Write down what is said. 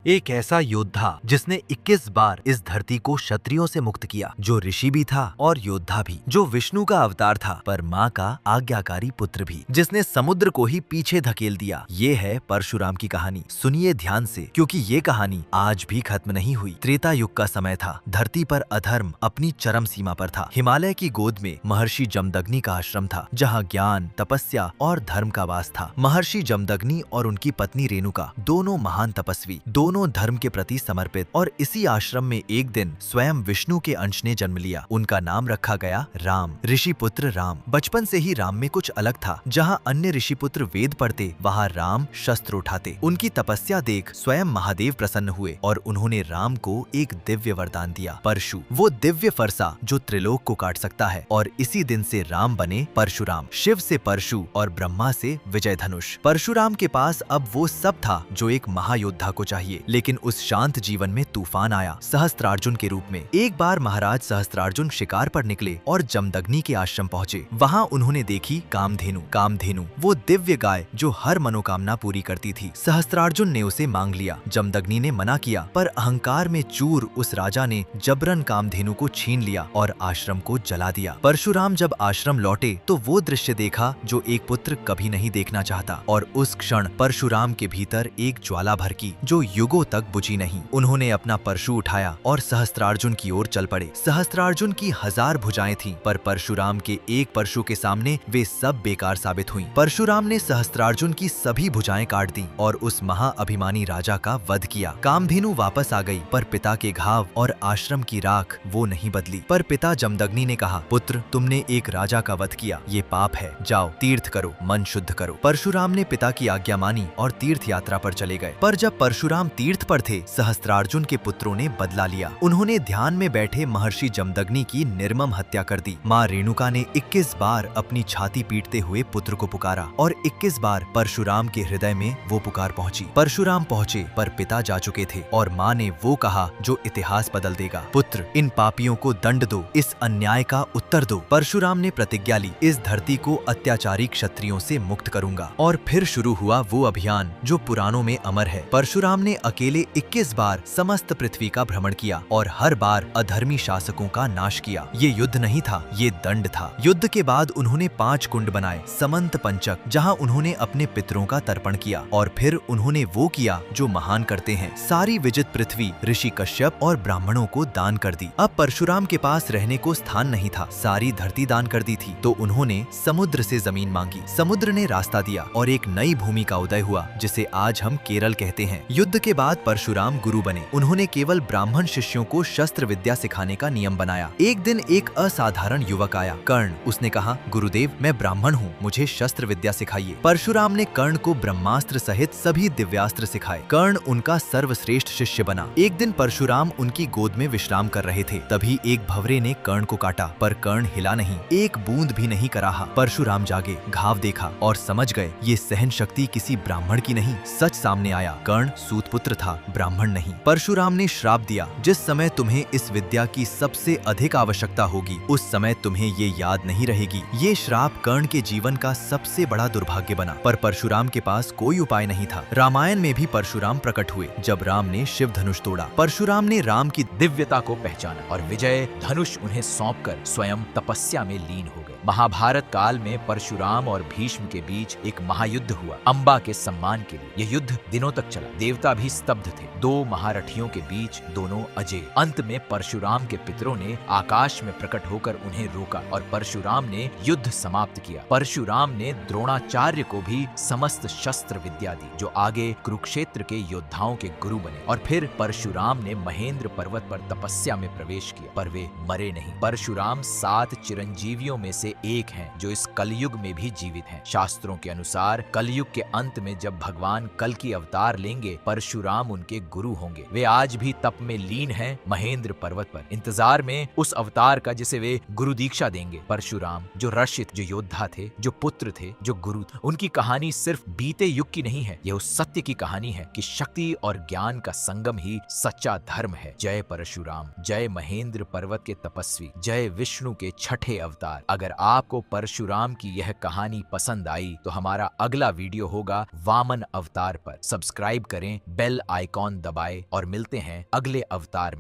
एक ऐसा योद्धा जिसने 21 बार इस धरती को क्षत्रियों से मुक्त किया, जो ऋषि भी था और योद्धा भी, जो विष्णु का अवतार था पर माँ का आज्ञाकारी पुत्र भी, जिसने समुद्र को ही पीछे धकेल दिया। ये है परशुराम की कहानी। सुनिए ध्यान से, क्योंकि ये कहानी आज भी खत्म नहीं हुई। त्रेता युग का समय था। धरती पर अधर्म अपनी चरम सीमा पर था। हिमालय की गोद में महर्षि जमदग्नि का आश्रम था, जहाँ ज्ञान, तपस्या और धर्म का वास था। महर्षि जमदग्नि और उनकी पत्नी रेणुका दोनों महान तपस्वी, दोनों धर्म के प्रति समर्पित। और इसी आश्रम में एक दिन स्वयं विष्णु के अंश ने जन्म लिया। उनका नाम रखा गया राम, ऋषि पुत्र राम। बचपन से ही राम में कुछ अलग था। जहाँ अन्य ऋषि पुत्र वेद पढ़ते, वहाँ राम शस्त्र उठाते। उनकी तपस्या देख स्वयं महादेव प्रसन्न हुए और उन्होंने राम को एक दिव्य वरदान दिया, परशु, वो दिव्य फरसा जो त्रिलोक को काट सकता है। और इसी दिन से राम बने परशुराम। शिव से परशु और ब्रह्मा से विजय धनुष। परशुराम के पास अब वो सब था जो एक महायोद्धा को चाहिए। लेकिन उस शांत जीवन में तूफान आया, सहस्त्रार्जुन के रूप में। एक बार महाराज सहस्त्रार्जुन शिकार पर निकले और जमदग्नि के आश्रम पहुंचे। वहां उन्होंने देखी कामधेनु। कामधेनु वो दिव्य गाय जो हर मनोकामना पूरी करती थी। सहस्त्रार्जुन ने उसे मांग लिया। जमदग्नि ने मना किया, पर अहंकार में चूर उस राजा ने जबरन कामधेनु को छीन लिया और आश्रम को जला दिया। परशुराम जब आश्रम लौटे तो वो दृश्य देखा जो एक पुत्र कभी नहीं देखना चाहता। और उस क्षण परशुराम के भीतर एक ज्वाला भड़की जो युगों तक बुझी नहीं। उन्होंने अपना परशु उठाया और सहस्त्रार्जुन की ओर चल पड़े। सहस्त्रार्जुन की 1000 भुजाएं थीं, पर परशुराम के एक परशु के सामने वे सब बेकार साबित हुईं। परशुराम ने सहस्त्रार्जुन की सभी भुजाएं काट दी और उस महाअभिमानी राजा का वध किया। कामधेनु वापस आ गई, पर पिता के घाव और आश्रम की राख वो नहीं बदली। पर पिता जमदग्नि ने कहा, पुत्र, तुमने एक राजा का वध किया, ये पाप है। जाओ तीर्थ करो, मन शुद्ध करो। परशुराम ने पिता की आज्ञा मानी और तीर्थ यात्रा पर चले गए। पर जब परशुराम तीर्थ पर थे, सहस्त्रार्जुन के पुत्रों ने बदला लिया। उन्होंने ध्यान में बैठे महर्षि जमदग्नि की निर्मम हत्या कर दी। माँ रेणुका ने 21 बार अपनी छाती पीटते हुए पुत्र को पुकारा और 21 बार परशुराम के हृदय में वो पुकार पहुंची। परशुराम पहुंचे, पर पिता जा चुके थे और माँ ने वो कहा जो इतिहास बदल देगा, पुत्र, इन पापियों को दंड दो, इस अन्याय का उत्तर दो। परशुराम ने प्रतिज्ञा ली, इस धरती को अत्याचारी क्षत्रियों से मुक्त करूंगा। और फिर शुरू हुआ वो अभियान जो पुराणों में अमर है। परशुराम ने अकेले 21 बार समस्त पृथ्वी का भ्रमण किया और हर बार अधर्मी शासकों का नाश किया। ये युद्ध नहीं था, ये दंड था। युद्ध के बाद उन्होंने 5 कुंड बनाए, समंत पंचक, जहां उन्होंने अपने पितरों का तर्पण किया। और फिर उन्होंने वो किया जो महान करते हैं, सारी विजित पृथ्वी ऋषि कश्यप और ब्राह्मणों को दान कर दी। अब परशुराम के पास रहने को स्थान नहीं था, सारी धरती दान कर दी थी। तो उन्होंने समुद्र से जमीन मांगी। समुद्र ने रास्ता दिया और एक नई भूमि का उदय हुआ, जिसे आज हम केरल कहते हैं। युद्ध के बाद परशुराम गुरु बने। उन्होंने केवल ब्राह्मण शिष्यों को शस्त्र विद्या सिखाने का नियम बनाया। एक दिन एक असाधारण युवक आया, कर्ण। उसने कहा, गुरुदेव, मैं ब्राह्मण हूँ, मुझे शस्त्र विद्या सिखाइए। परशुराम ने कर्ण को ब्रह्मास्त्र सहित सभी दिव्यास्त्र सिखाए। कर्ण उनका सर्वश्रेष्ठ शिष्य बना। एक दिन परशुराम उनकी गोद में विश्राम कर रहे थे, तभी एक भंवरे ने कर्ण को काटा, पर कर्ण हिला नहीं, एक बूंद भी नहीं कराहा। परशुराम जागे, घाव देखा और समझ गए ये सहन शक्ति किसी ब्राह्मण की नहीं। सच सामने आया, कर्ण सूतपुत्र था, ब्राह्मण नहीं। परशुराम ने श्राप दिया, जिस समय तुम्हें इस विद्या की सबसे अधिक आवश्यकता होगी, उस समय तुम्हें ये याद नहीं रहेगी। ये श्राप कर्ण के जीवन का सबसे बड़ा दुर्भाग्य बना। पर परशुराम के पास कोई उपाय नहीं था। रामायण में भी परशुराम प्रकट हुए, जब राम ने शिव धनुष तोड़ा। परशुराम ने राम की दिव्यता को पहचाना और विजय धनुष उन्हें सौंपकर स्वयं तपस्या में लीन हो गए। महाभारत काल में परशुराम और भीष्म के बीच एक महायुद्ध हुआ, अंबा के सम्मान के लिए। यह युद्ध दिनों तक चला, देवता भी स्तब्ध थे। 2 महारथियों के बीच दोनों अजय। अंत में परशुराम के पितरों ने आकाश में प्रकट होकर उन्हें रोका और परशुराम ने युद्ध समाप्त किया। परशुराम ने द्रोणाचार्य को भी समस्त शस्त्र विद्या दी, जो आगे कुरुक्षेत्र के योद्धाओं के गुरु बने। और फिर परशुराम ने महेंद्र पर्वत पर तपस्या में प्रवेश किया, पर वे मरे नहीं। परशुराम 7 चिरंजीवियों में से एक हैं जो इस कलयुग में भी जीवित हैं। शास्त्रों के अनुसार कलयुग के अंत में जब भगवान कल की अवतार लेंगे, परशुराम उनके गुरु होंगे। वे आज भी तप में लीन हैं महेंद्र पर्वत पर, इंतजार में उस अवतार का जिसे वे गुरु दीक्षा देंगे। परशुराम जो ऋषित, जो योद्धा थे, जो पुत्र थे, जो गुरु थे, उनकी कहानी सिर्फ बीते युग की नहीं है, यह उस सत्य की कहानी है कि शक्ति और ज्ञान का संगम ही सच्चा धर्म है। जय परशुराम, जय महेंद्र पर्वत के तपस्वी, जय विष्णु के छठे अवतार। अगर आपको परशुराम की यह कहानी पसंद आई तो हमारा अगला वीडियो होगा वामन अवतार पर। सब्सक्राइब करें, बेल आइकॉन दबाएं और मिलते हैं अगले अवतार में।